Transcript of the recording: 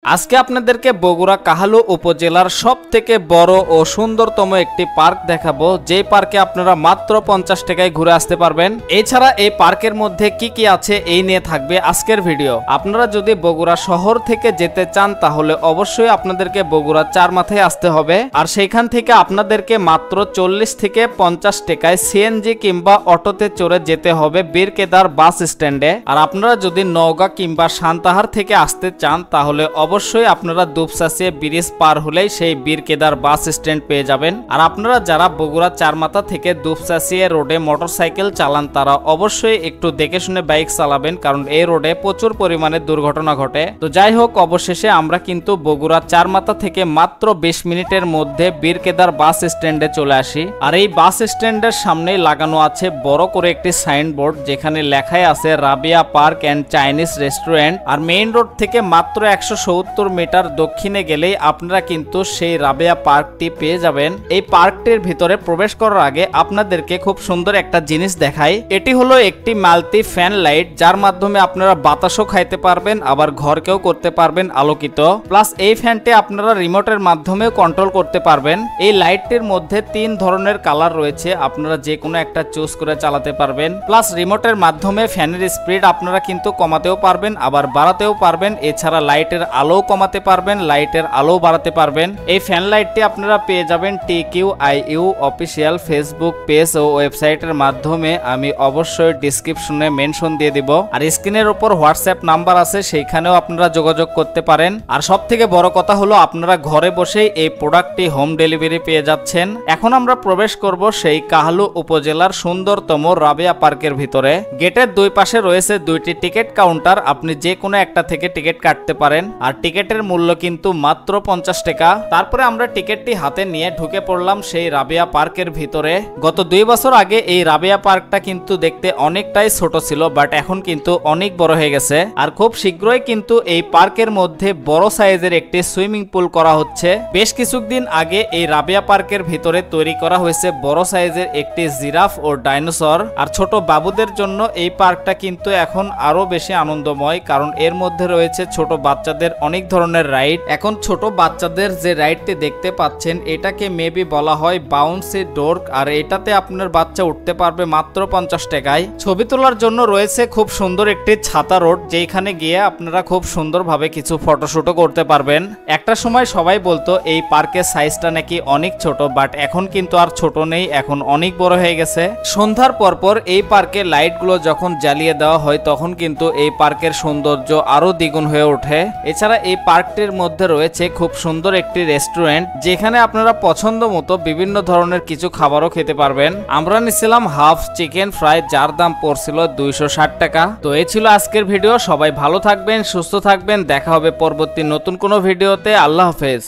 আজকে আপনাদেরকে বগুড়া কাহালু উপজেলার সবথেকে বড় ও সুন্দরতম একটি পার্ক দেখাবো, যেই পার্কে আপনারা মাত্র 50 টাকায় ঘুরে আসতে পারবেন। এছাড়া এই পার্কের মধ্যে কি কি আছে এই নিয়ে থাকবে আজকের ভিডিও। আপনারা যদি বগুড়া শহর থেকে যেতে চান তাহলে অবশ্যই আপনাদেরকে বগুড়া চারমাথায় আসতে হবে, আর সেইখান থেকে আপনাদেরকে মাত্র 40 থেকে 50 টাকায় সিএনজি কিংবা অটোতে চড়ে যেতে হবে বীরকেদার বাস স্ট্যান্ডে। আর আপনারা যদি নওগাঁ কিংবা সান্তাহার থেকে আসতে চান তাহলে অবশ্যই আপনারা দুপচাচিয়া ব্রিজ পার হলেই সেই বীরকেদার বাস স্ট্যান্ড পেয়ে যাবেন। আর আপনারা যারা বগুড়া চারমাথা থেকে দুপচাচিয়া রোডে মোটরসাইকেল চালান তারা অবশ্যই একটু দেখে শুনে বাইক চালাবেন, কারণ এই রোডে প্রচুর পরিমাণে দুর্ঘটনা ঘটে। তো যাই হোক, অবশেষে আমরা কিন্তু বগুড়া চারমাথা থেকে মাত্র 20 মিনিটের মধ্যে বীরকেদার বাস স্ট্যান্ডে চলে আসি। আর এই বাস স্ট্যান্ডের সামনেই লাগানো আছে বড় করে একটি সাইনবোর্ড, যেখানে লেখাই আছে Rabia park and Chinese restaurant. আর মেইন রোড থেকে মাত্র 170 মিটার দক্ষিণে গেলেই আপনারা কিন্তু সেই রাবিয়া পার্কটি পেয়ে যাবেন। এই পার্কটির ভিতরে প্রবেশ করার আগে আপনাদেরকে খুব সুন্দর একটা জিনিস দেখাই। এটি হলো একটি মাল্টি ফ্যান লাইট, যার মাধ্যমে আপনারা বাতাসও খাইতে পারবেন আবার ঘরকেও করতে পারবেন আলোকিত। প্লাস এই ফ্যানটি আপনারা রিমোটের মাধ্যমেও কন্ট্রোল করতে পারবেন। এই লাইটটির মধ্যে 3 ধরনের কালার রয়েছে, আপনারা যে কোনো একটা চুজ করে চালাতে পারবেন। প্লাস রিমোটের মাধ্যমে ফ্যানের স্পিড আপনারা কিন্তু কমাতেও পারবেন আবার বাড়াতেও পারবেন। এছাড়া লাইটের আলো কমাতে পারবেন, লাইটের আলো বাড়াতে পারবেন। এই ফ্যান লাইটটি আপনারা পেয়ে যাবেন TQIU অফিসিয়াল ফেসবুক পেজ ও ওয়েবসাইটের মাধ্যমে। আমি অবশ্যই ডেসক্রিপশনে মেনশন দিয়ে দিব, আর স্ক্রিনের উপর হোয়াটসঅ্যাপ নাম্বার আছে, সেইখানেও আপনারা যোগাযোগ করতে পারেন। আর সব থেকে বড় কথা হলো আপনারা ঘরে বসেই এই প্রোডাক্টটি হোম ডেলিভারি পেয়ে যাচ্ছেন। এখন আমরা প্রবেশ করব সেই কাহালু উপজেলার সুন্দরতম রাবিয়া পার্কের ভিতরে। গেটের দুই পাশে রয়েছে 2টি টিকিট কাউন্টার, আপনি যে কোনো একটা থেকে টিকিট কাটতে পারেন। আর টিকিটের মূল্য কিন্তু মাত্র 50 টাকা। তারপরে আমরা টিকিটটি হাতে নিয়ে ঢুকে পড়লাম সেই রাবিয়া পার্কের ভিতরে। গত 2 বছর আগে এই রাবিয়া পার্কটা কিন্তু দেখতে অনেকটাই ছোট ছিল, বাট এখন কিন্তু অনেক বড় হয়ে গেছে। আর খুব শীঘ্রই কিন্তু এই পার্কের মধ্যে বড় সাইজের একটি সুইমিং পুল করা হচ্ছে। বেশ কিছুদিন আগে এই রাবিয়া পার্কের ভিতরে তৈরি করা হয়েছে বড় সাইজের একটি জিরাফ ও ডাইনোসর। আর ছোট বাবুদের জন্য এই পার্কটা কিন্তু এখন আরো বেশি আনন্দময়, কারণ এর মধ্যে রয়েছে ছোট বাচ্চাদের অনেক ধরনের রাইড। এখন ছোট বাচ্চাদের যে রাইডটি দেখতে পাচ্ছেন এটাকে মেবি বলা হয় বাউন্সি ডোর্ক, আর এটাতে আপনার বাচ্চা উঠতে পারবে মাত্র 50 টাকায়। ছবি তোলার জন্য রয়েছে খুব সুন্দর একটি ছাতা রোড, যেখানে গিয়ে আপনারা খুব সুন্দরভাবে কিছু ফটোশুটও করতে পারবেন। একটা সময় সবাই বলতো এই পার্কের সাইজটা নাকি অনেক ছোট, বাট এখন কিন্তু আর ছোট নেই, এখন অনেক বড় হয়ে গেছে। সন্ধ্যার পরপর এই পার্কের লাইটগুলো যখন জ্বালিয়ে দেওয়া হয় তখন কিন্তু এই পার্কের সৌন্দর্য আরো দ্বিগুণ হয়ে ওঠে। এছাড়া এই পার্কটির মধ্যে রয়েছে খুব সুন্দর একটি রেস্টুরেন্ট, যেখানে আপনারা পছন্দ মতো বিভিন্ন ধরনের কিছু খাবারও খেতে পারবেন। আমরা নিছিলাম হাফ চিকেন ফ্রাই, যার দাম পড়ছিল 260 টাকা। তো এই ছিল আজকের ভিডিও। সবাই ভালো থাকবেন, সুস্থ থাকবেন, দেখা হবে পরবর্তী নতুন কোনো ভিডিওতে। আল্লাহ হাফেজ।